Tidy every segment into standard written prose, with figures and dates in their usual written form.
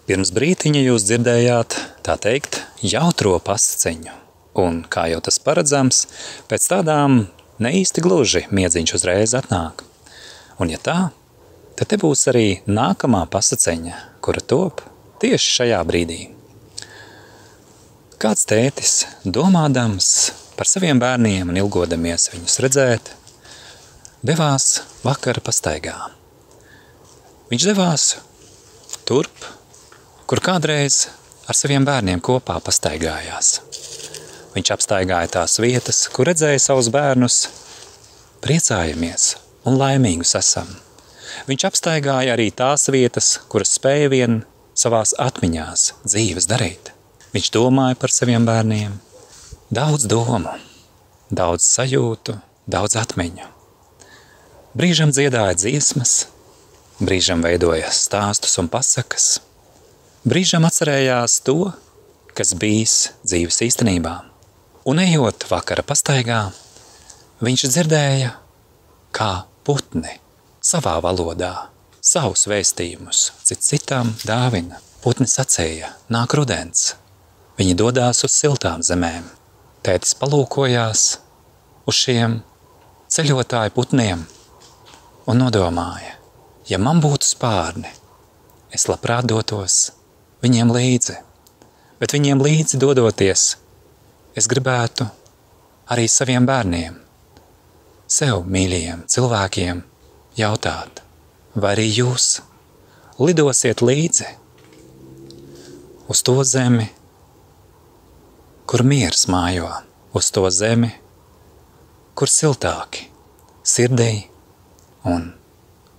Pirms brītiņa jūs dzirdējāt, tā teikt, jautro pasaciņu, un, kā jau tas paredzams, pēc tādām neīsti gluži miedziņš uzreiz atnāk. Un ja tā, tad te būs arī nākamā pasaciņa, kura top tieši šajā brīdī. Kāds tētis, domādams par saviem bērniem un ilgodamies viņus redzēt, devās vakara pastaigā. Viņš devās turp, kur kādreiz ar saviem bērniem kopā pastaigājās. Viņš apstaigāja tās vietas, kur redzēja savus bērnus, priecājamies un laimīgus esam. Viņš apstaigāja arī tās vietas, kuras spēja vien savās atmiņās dzīves darīt. Viņš domāja par saviem bērniem, daudz domu, daudz sajūtu, daudz atmiņu. Brīžam dziedāja dziesmas, brīžam veidoja stāstus un pasakas, brīžam atcerējās to, kas bijis dzīves īstenībā. Un ejot vakara pastaigā, viņš dzirdēja, kā putni savā valodā savus vēstījumus citam dāvina. Putni sacēja, nāk rudens. Viņi dodās uz siltām zemēm. Tētis palūkojās uz šiem ceļotāju putniem un nodomāja, ja man būtu spārni, es labprāt dotos viņiem līdzi, bet viņiem līdzi dodoties, es gribētu arī saviem bērniem, sev mīļajiem cilvēkiem jautāt, vai arī jūs lidosiet līdzi uz to zemi, kur miers mājo, uz to zemi, kur siltāki sirdī un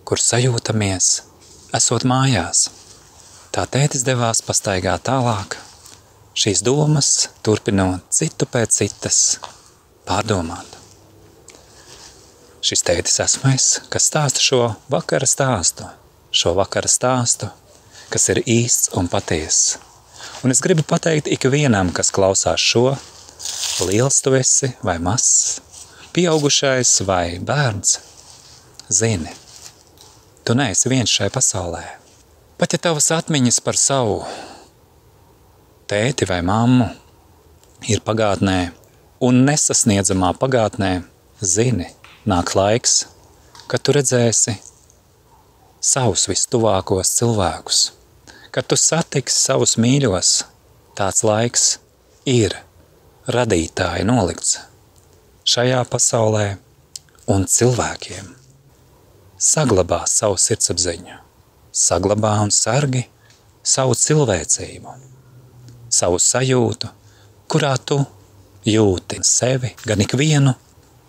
kur sajūtamies, esot mājās. Tā tētis devās pastaigā tālāk, šīs domas turpinot citu pēc citas pārdomāt. Šis tētis esmu es, kas stāsta šo vakara stāstu, kas ir īsts un patiess. Un es gribu pateikt ikvienam, kas klausās šo, liels tu esi vai mazs, pieaugušais vai bērns, zini, tu neesi viens šai pasaulē. Pat ja tavas atmiņas par savu tēti vai mammu ir pagātnē un nesasniedzamā pagātnē, zini, nāk laiks, kad tu redzēsi savus vistuvākos cilvēkus, kad tu satiksi savus mīļos, tāds laiks ir radītāja nolikts šajā pasaulē un cilvēkiem. Saglabā savu sirdsapziņu. Saglabā un sargi savu cilvēcību, savu sajūtu, kurā tu jūti sevi, gan ikvienu,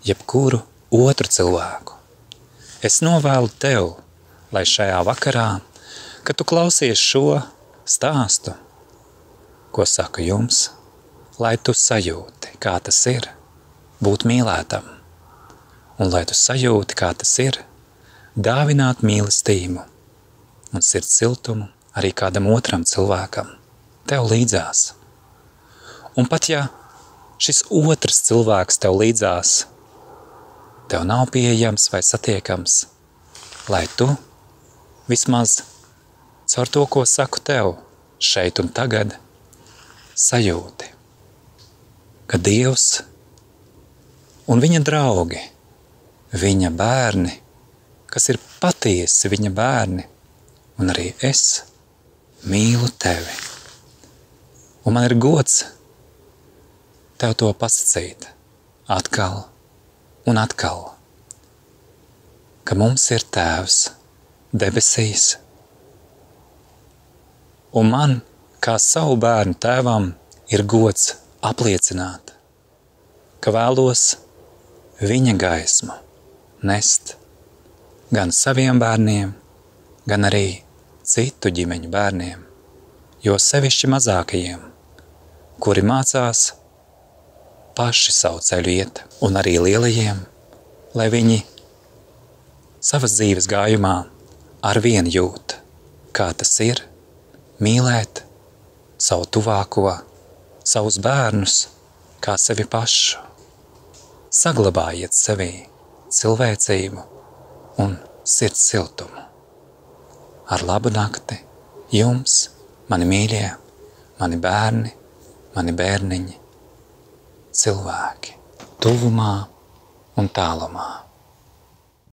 jebkuru otru cilvēku. Es novēlu tev, lai šajā vakarā, kad tu klausies šo stāstu, ko saku jums, lai tu sajūti, kā tas ir būt mīlētam, un lai tu sajūti, kā tas ir dāvināt mīlestību un sirds siltumu arī kādam otram cilvēkam, tev līdzās. Un pat ja šis otrs cilvēks tev līdzās, tev nav pieejams vai satiekams, lai tu vismaz caur to, ko saku tev, šeit un tagad, sajūti, ka Dievs un viņa draugi, viņa bērni, kas ir patiesi viņa bērni, un arī es mīlu tevi. Un man ir gods tev to pasacīt atkal un atkal, ka mums ir Tēvs debesīs. Un man, kā savu bērnu tēvam, ir gods apliecināt, ka vēlos viņa gaismu nest gan saviem bērniem, gan arī citu ģimeņu bērniem, jo sevišķi mazākajiem, kuri mācās paši savu ceļu iet, un arī lielajiem, lai viņi savas dzīves gājumā arvien jūt, kā tas ir mīlēt savu tuvāko, savus bērnus, kā sevi pašu. Saglabājiet sevī cilvēcību un sirds siltumu. Ar labu nakti jums mani mīļie, mani bērni, mani bērniņi, cilvēki, tuvumā un tālumā.